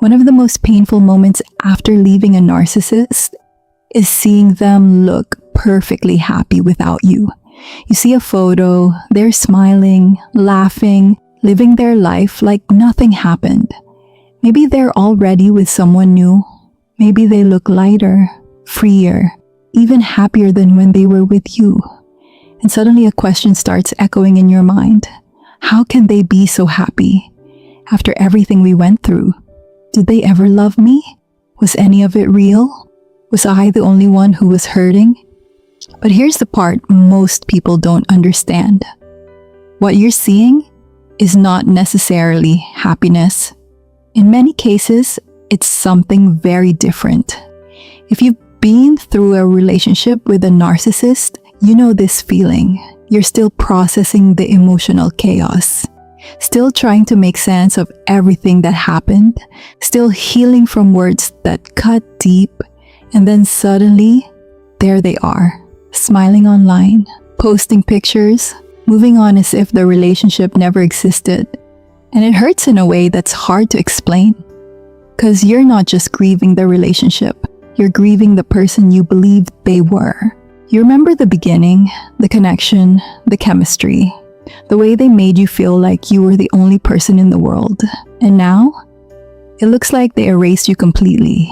One of the most painful moments after leaving a narcissist is seeing them look perfectly happy without you. You see a photo, they're smiling, laughing, living their life like nothing happened. Maybe they're already with someone new. Maybe they look lighter, freer, even happier than when they were with you. And suddenly a question starts echoing in your mind. How can they be so happy? After everything we went through, did they ever love me? Was any of it real? Was I the only one who was hurting? But here's the part most people don't understand. What you're seeing is not necessarily happiness. In many cases, it's something very different. If you've been through a relationship with a narcissist, you know this feeling. You're still processing the emotional chaos, still trying to make sense of everything that happened, still healing from words that cut deep, and then suddenly, there they are, smiling online, posting pictures, moving on as if the relationship never existed. And it hurts in a way that's hard to explain. Because you're not just grieving the relationship, you're grieving the person you believed they were. You remember the beginning, the connection, the chemistry, the way they made you feel like you were the only person in the world. And now, it looks like they erased you completely.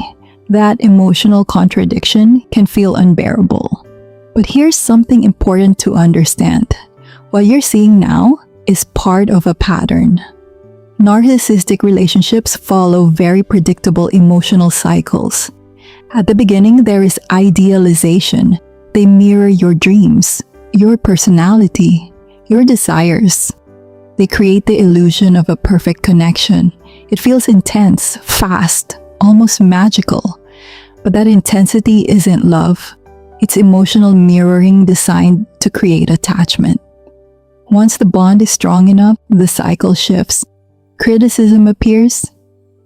That emotional contradiction can feel unbearable. But here's something important to understand. What you're seeing now is part of a pattern. Narcissistic relationships follow very predictable emotional cycles. At the beginning, there is idealization. They mirror your dreams, your personality, your desires. They create the illusion of a perfect connection. It feels intense, fast, almost magical. But that intensity isn't love. It's emotional mirroring designed to create attachment. Once the bond is strong enough, the cycle shifts. Criticism appears,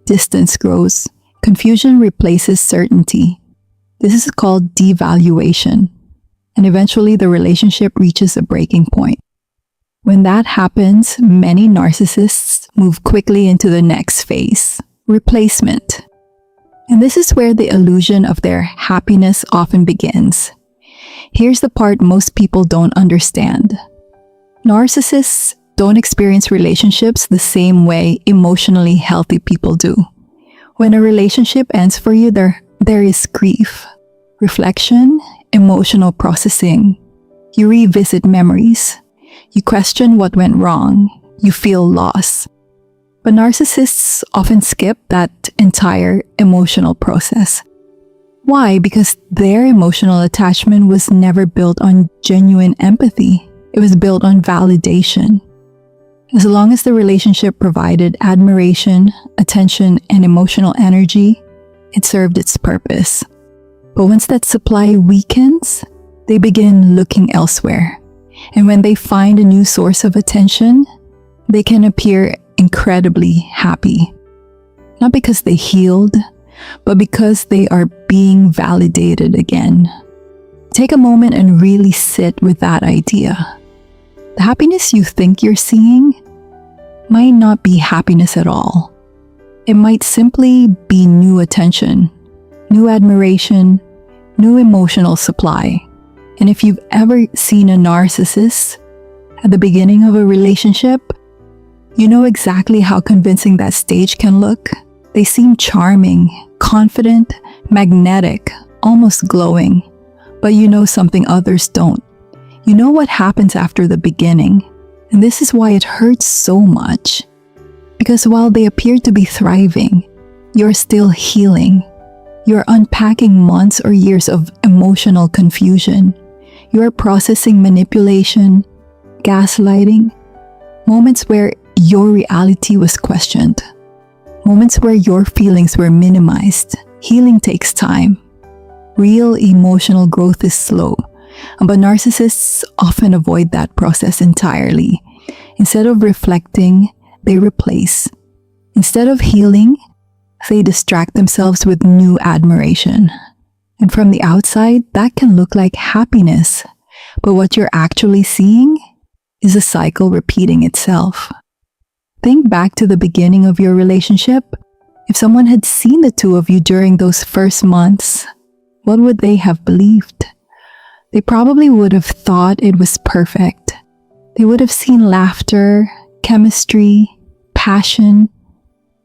distance grows, confusion replaces certainty. This is called devaluation. And eventually the relationship reaches a breaking point. When that happens, many narcissists move quickly into the next phase, replacement. And this is where the illusion of their happiness often begins. Here's the part most people don't understand. Narcissists don't experience relationships the same way emotionally healthy people do. When a relationship ends for you, there is grief, reflection, emotional processing. You revisit memories. You question what went wrong. You feel loss. But narcissists often skip that entire emotional process. Why? Because their emotional attachment was never built on genuine empathy. It was built on validation. As long as the relationship provided admiration, attention, and emotional energy, it served its purpose. But once that supply weakens, they begin looking elsewhere. And when they find a new source of attention, they can appear incredibly happy. Not because they healed, but because they are being validated again. Take a moment and really sit with that idea. The happiness you think you're seeing might not be happiness at all. It might simply be new attention, new admiration, new emotional supply. And if you've ever seen a narcissist at the beginning of a relationship, you know exactly how convincing that stage can look. They seem charming, confident, magnetic, almost glowing. But you know something others don't. You know what happens after the beginning. And this is why it hurts so much. Because while they appear to be thriving, you're still healing. You're unpacking months or years of emotional confusion. You're processing manipulation, gaslighting, moments where your reality was questioned, moments where your feelings were minimized. Healing takes time. Real emotional growth is slow, but narcissists often avoid that process entirely. Instead of reflecting, they replace. Instead of healing, they distract themselves with new admiration. And from the outside, that can look like happiness. But what you're actually seeing is a cycle repeating itself. Think back to the beginning of your relationship. If someone had seen the two of you during those first months, what would they have believed? They probably would have thought it was perfect. They would have seen laughter, chemistry, passion.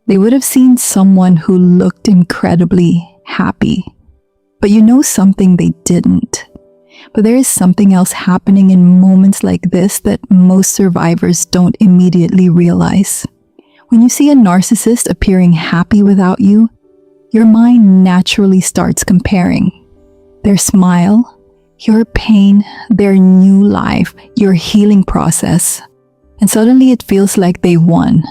They would have seen someone who looked incredibly happy. But you know something they didn't. But there is something else happening in moments like this that most survivors don't immediately realize. When you see a narcissist appearing happy without you, your mind naturally starts comparing. Their smile, your pain, their new life, your healing process. And suddenly it feels like they won,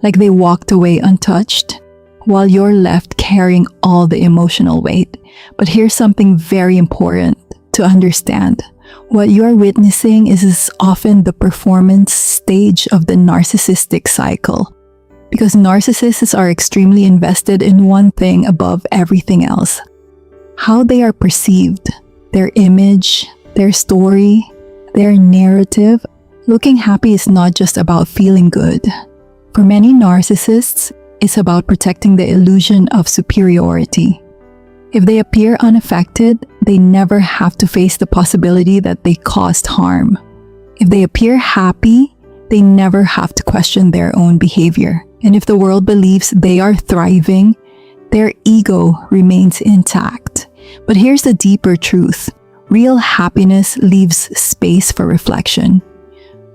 like they walked away untouched, while you're left carrying all the emotional weight. But here's something very important to understand. What you're witnessing is often the performance stage of the narcissistic cycle. Because narcissists are extremely invested in one thing above everything else. How they are perceived, their image, their story, their narrative. Looking happy is not just about feeling good. For many narcissists, it's about protecting the illusion of superiority. If they appear unaffected, they never have to face the possibility that they caused harm. If they appear happy, they never have to question their own behavior. And if the world believes they are thriving, their ego remains intact. But here's the deeper truth. Real happiness leaves space for reflection.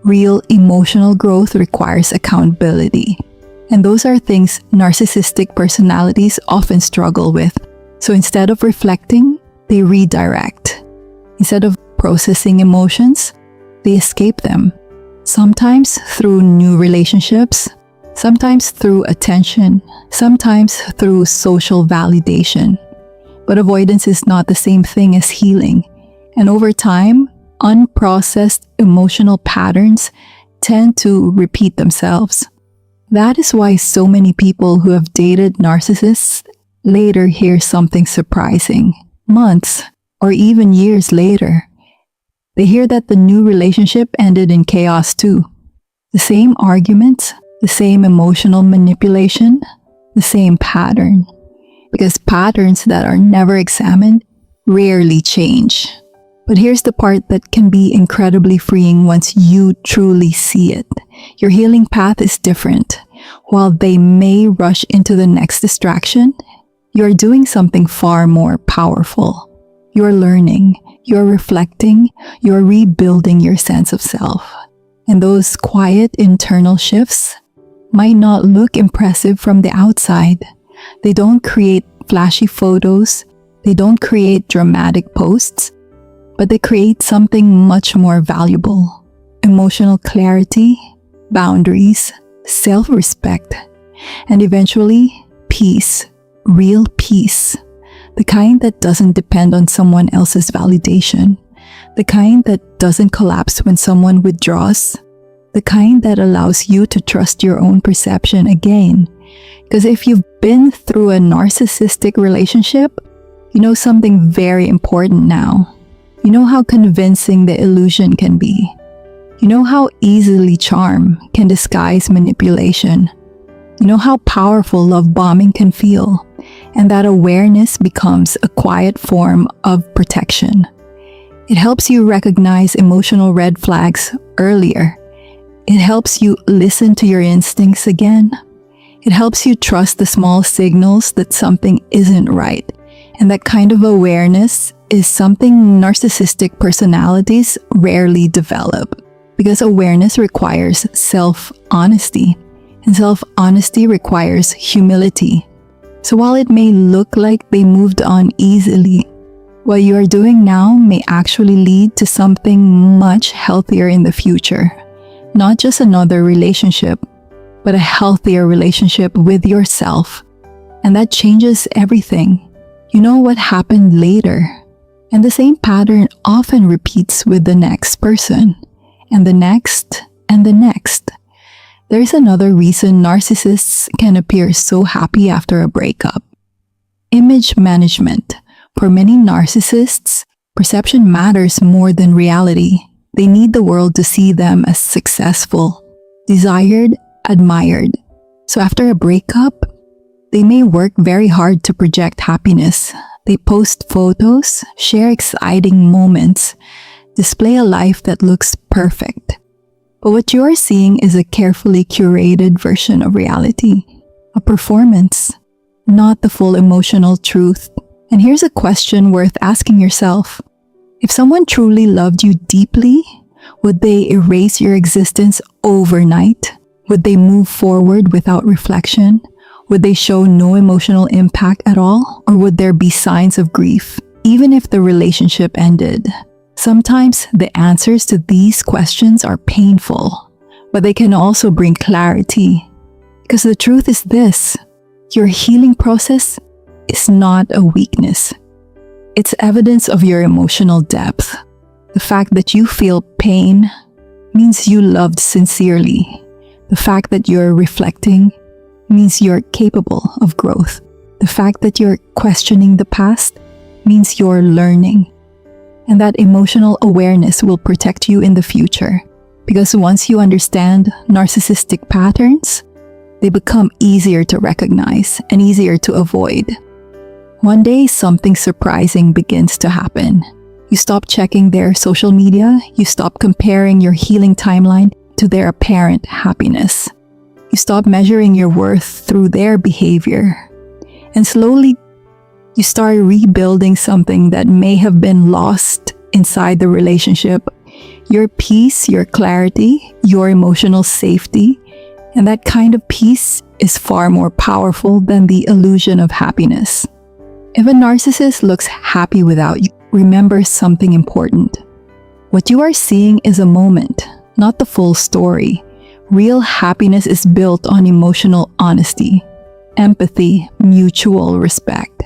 Real emotional growth requires accountability. And those are things narcissistic personalities often struggle with. So instead of reflecting, they redirect. Instead of processing emotions, they escape them. Sometimes through new relationships, sometimes through attention, sometimes through social validation. But avoidance is not the same thing as healing. And over time, unprocessed emotional patterns tend to repeat themselves. That is why so many people who have dated narcissists later hear something surprising, months or even years later. They hear that the new relationship ended in chaos too. The same arguments, the same emotional manipulation, the same pattern. Because patterns that are never examined rarely change. But here's the part that can be incredibly freeing once you truly see it. Your healing path is different. While they may rush into the next distraction, you're doing something far more powerful. You're learning, you're reflecting, you're rebuilding your sense of self. And those quiet internal shifts might not look impressive from the outside. They don't create flashy photos, they don't create dramatic posts, but they create something much more valuable. Emotional clarity, boundaries, self-respect, and eventually peace, real peace. The kind that doesn't depend on someone else's validation. The kind that doesn't collapse when someone withdraws. The kind that allows you to trust your own perception again. Because if you've been through a narcissistic relationship, you know something very important now. You know how convincing the illusion can be. You know how easily charm can disguise manipulation. You know how powerful love bombing can feel. And that awareness becomes a quiet form of protection. It helps you recognize emotional red flags earlier. It helps you listen to your instincts again. It helps you trust the small signals that something isn't right. And that kind of awareness is something narcissistic personalities rarely develop. Because awareness requires self-honesty. And self-honesty requires humility. So while it may look like they moved on easily, what you are doing now may actually lead to something much healthier in the future. Not just another relationship, but a healthier relationship with yourself. And that changes everything. You know what happened later. And the same pattern often repeats with the next person, and the next, and the next. There's another reason narcissists can appear so happy after a breakup. Image management. For many narcissists, perception matters more than reality. They need the world to see them as successful, desired, admired. So after a breakup, They may work very hard to project happiness. They post photos, share exciting moments, display a life that looks perfect. But what you are seeing is a carefully curated version of reality, a performance, not the full emotional truth. And here's a question worth asking yourself. If someone truly loved you deeply, would they erase your existence overnight? Would they move forward without reflection? Would they show no emotional impact at all? Or would there be signs of grief, even if the relationship ended? Sometimes the answers to these questions are painful, but they can also bring clarity. Because the truth is this, your healing process is not a weakness. It's evidence of your emotional depth. The fact that you feel pain means you loved sincerely. The fact that you're reflecting means you're capable of growth. The fact that you're questioning the past means you're learning. And that emotional awareness will protect you in the future. Because once you understand narcissistic patterns, they become easier to recognize and easier to avoid. One day, something surprising begins to happen. You stop checking their social media, you stop comparing your healing timeline to their apparent happiness. You stop measuring your worth through their behavior. And slowly, you start rebuilding something that may have been lost inside the relationship. Your peace, your clarity, your emotional safety. And that kind of peace is far more powerful than the illusion of happiness. If a narcissist looks happy without you, remember something important. What you are seeing is a moment, not the full story. Real happiness is built on emotional honesty, empathy, mutual respect.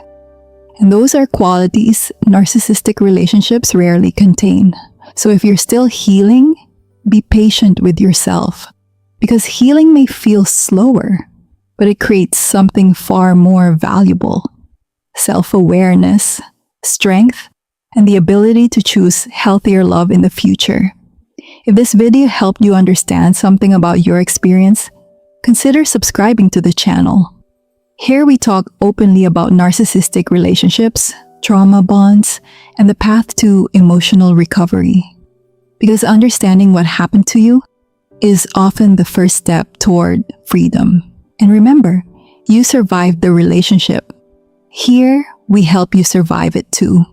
And those are qualities narcissistic relationships rarely contain. So if you're still healing, be patient with yourself. Because healing may feel slower, but it creates something far more valuable. Self-awareness, strength, and the ability to choose healthier love in the future. If this video helped you understand something about your experience, consider subscribing to the channel. Here we talk openly about narcissistic relationships, trauma bonds, and the path to emotional recovery. Because understanding what happened to you is often the first step toward freedom. And remember, you survived the relationship. Here, we help you survive it too.